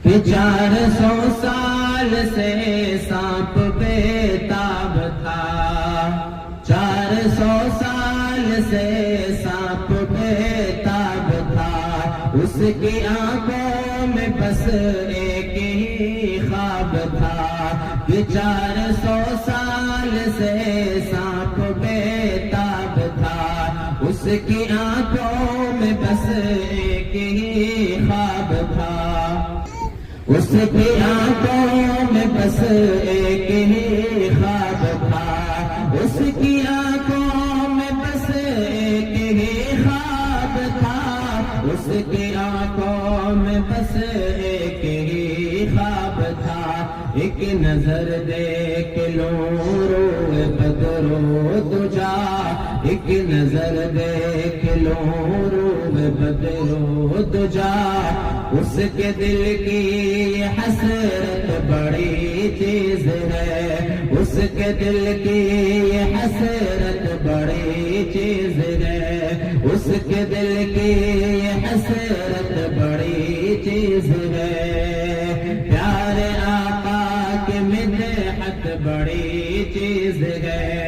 کہ 400 سال سے سانپ بے تاب تھا، 400 سال سے سانپ بے تاب تھا، اس کی آنکھوں میں بس ایک ہی خواب تھا، کہ 400 سال سے سانپ بے تاب تھا، اس کی آنکھوں میں بس ایک ہی خواب تھا، اس کی آنکھوں میں بس ایک ہی خواب تھا، اس کی آنکھوں میں بس ایک ہی خواب تھا، اس کی آنکھوں میں بس ایک ہی خواب تھا، ایک نظر دیکھ لو روئے بدرو دجا، ایک نظر دیکھ لو روئے بدرو دجا، اس کے دل کی حسرت بڑی چیز ہے، اس کے دل کی حسرت بڑی چیز ہے، اس کے دل کی حسرت بڑی چیز ہے، پیارے آقا کی مدحت بڑی چیز ہے،